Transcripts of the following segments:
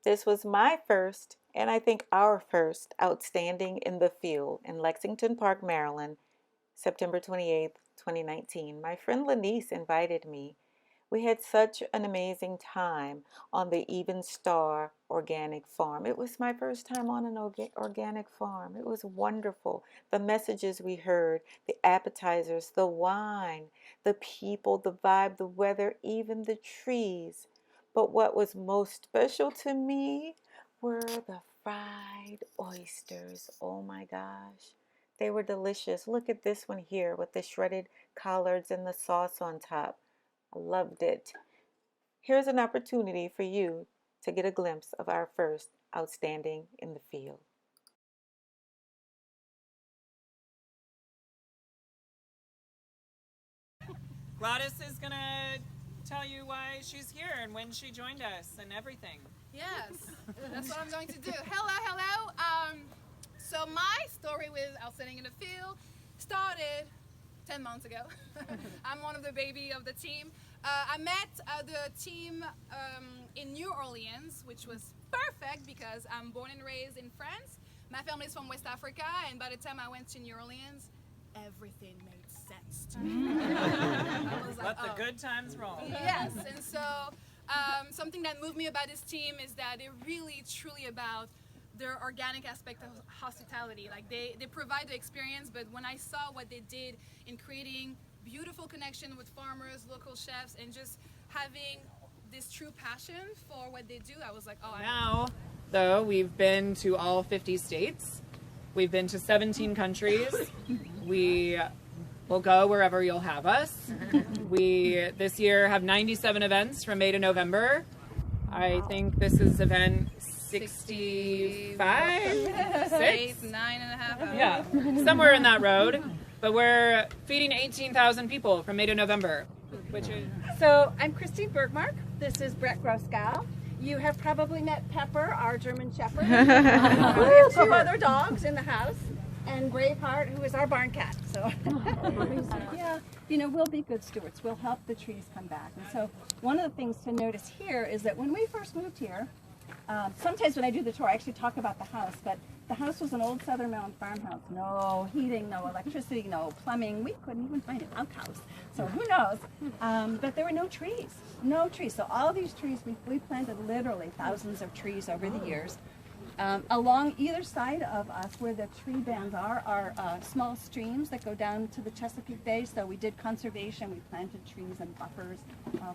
This was my first, and I think our first, outstanding in the field in Lexington Park, Maryland, September 28th, 2019. My friend Lanice invited me. We had such an amazing time on the Even Star Organic Farm. It was my first time on an organic farm. It was wonderful. The messages we heard, the appetizers, the wine, the people, the vibe, the weather, even the trees. But what was most special to me were the fried oysters. Oh my gosh. They were delicious. Look at this one here with the shredded collards and the sauce on top. I loved it. Here's an opportunity for you to get a glimpse of our first outstanding in the field. Gladys is going to tell you why she's here and when she joined us and everything. Yes, that's what I'm going to do. Hello. So my story with Outstanding in the Field started 10 months ago. I'm one of the baby of the team. I met the team in New Orleans, which was perfect because I'm born and raised in France. My family is from West Africa, and by the time I went to New Orleans, everything made sense to me. I was like, Let the good times roll. Yes, and so something that moved me about this team is that they're really, truly about their organic aspect of hospitality. Like they provide the experience, but when I saw what they did in creating beautiful connection with farmers, local chefs, and just having this true passion for what they do, I was like, oh, Now, though, we've been to all 50 states. We've been to 17 countries. We will go wherever you'll have us. We, this year, have 97 events from May to November. I think this is event 65? 8, 9.5. Yeah, somewhere in that road. But we're feeding 18,000 people from May to November, which is... So I'm Christine Bergmark. This is Brett Groskow. You have probably met Pepper, our German Shepherd. We have 2 other dogs in the house, and Braveheart, who is our barn cat. So yeah, we'll be good stewards. We'll help the trees come back. And so one of the things to notice here is that when we first moved here, sometimes when I do the tour, I actually talk about the house, but the house was an old Southern Maryland farmhouse. No heating, no electricity, no plumbing. We couldn't even find an outhouse. So who knows? But there were no trees. No trees. So all these trees, we planted literally thousands of trees over the years. Along either side of us, where the tree bands are small streams that go down to the Chesapeake Bay. So we did conservation. We planted trees and buffers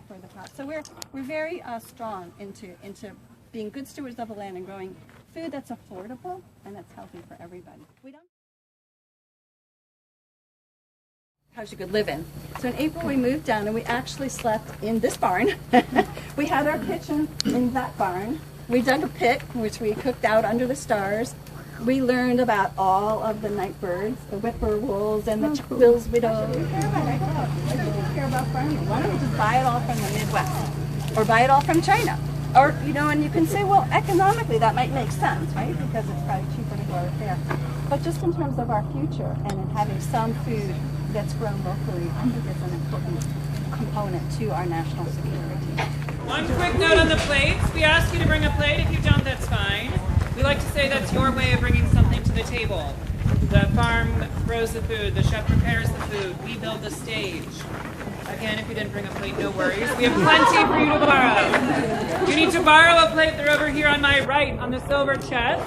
for the crops. So we're very strong into being good stewards of the land and growing food that's affordable and that's healthy for everybody. House you could live in. So in April we moved down and we actually slept in this barn. We had our kitchen in that barn. We dug a pit, which we cooked out under the stars. We learned about all of the night birds, the whippoorwills and the chickadees. We don't really care about it. I don't care about farming. Why don't we just buy it all from the Midwest? Or buy it all from China? Or, and you can say, well, economically that might make sense, right? Because it's probably cheaper to grow it there. But just in terms of our future and in having some food that's grown locally, I think it's an important component to our national security. One quick note on the plates. We ask you to bring a plate. If you don't, that's fine. We like to say that's your way of bringing something to the table. The farm grows the food. The chef prepares the food. We build the stage. Again, if you didn't bring a plate, no worries. We have plenty for you to borrow. You need to borrow a plate. They're over here on my right on the silver chest.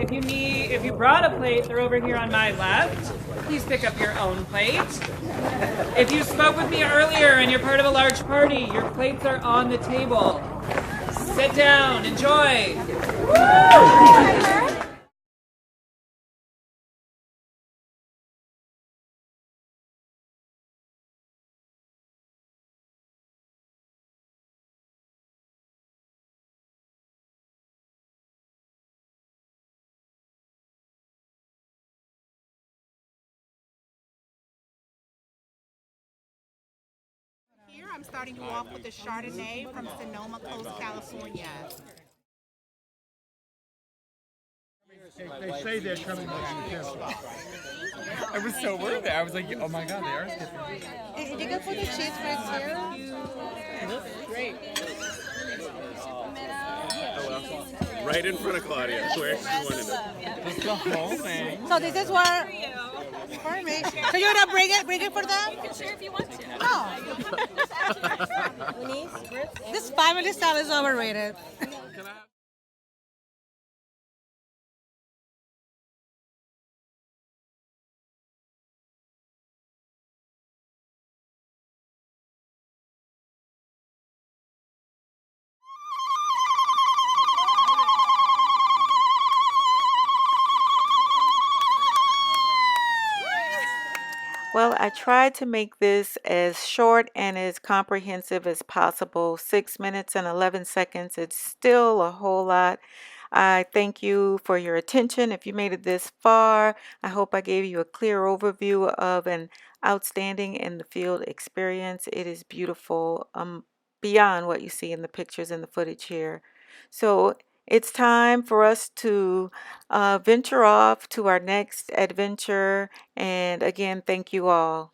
If you brought a plate, they're over here on my left. Please pick up your own plate. If you spoke with me earlier and you're part of a large party, your plates are on the table. Sit down. Enjoy. Here I'm starting you off with a Chardonnay from Sonoma Coast, California. They say they're coming back to Tampa. I was so worried there. I was like, oh my god, they are skipping. Did you go for the cheese fries too? Great. Hello. right in front of Claudia, where she wanted it. Just the whole thing. So this is where for me. So you wanna bring it for them? You can share if you want to. No. This family style is overrated. Well, I tried to make this as short and as comprehensive as possible. 6 minutes and 11 seconds. It's still a whole lot. I thank you for your attention. If you made it this far, I hope I gave you a clear overview of an outstanding in the field experience. It is beautiful, beyond what you see in the pictures and the footage here. So it's time for us to venture off to our next adventure. And again, thank you all.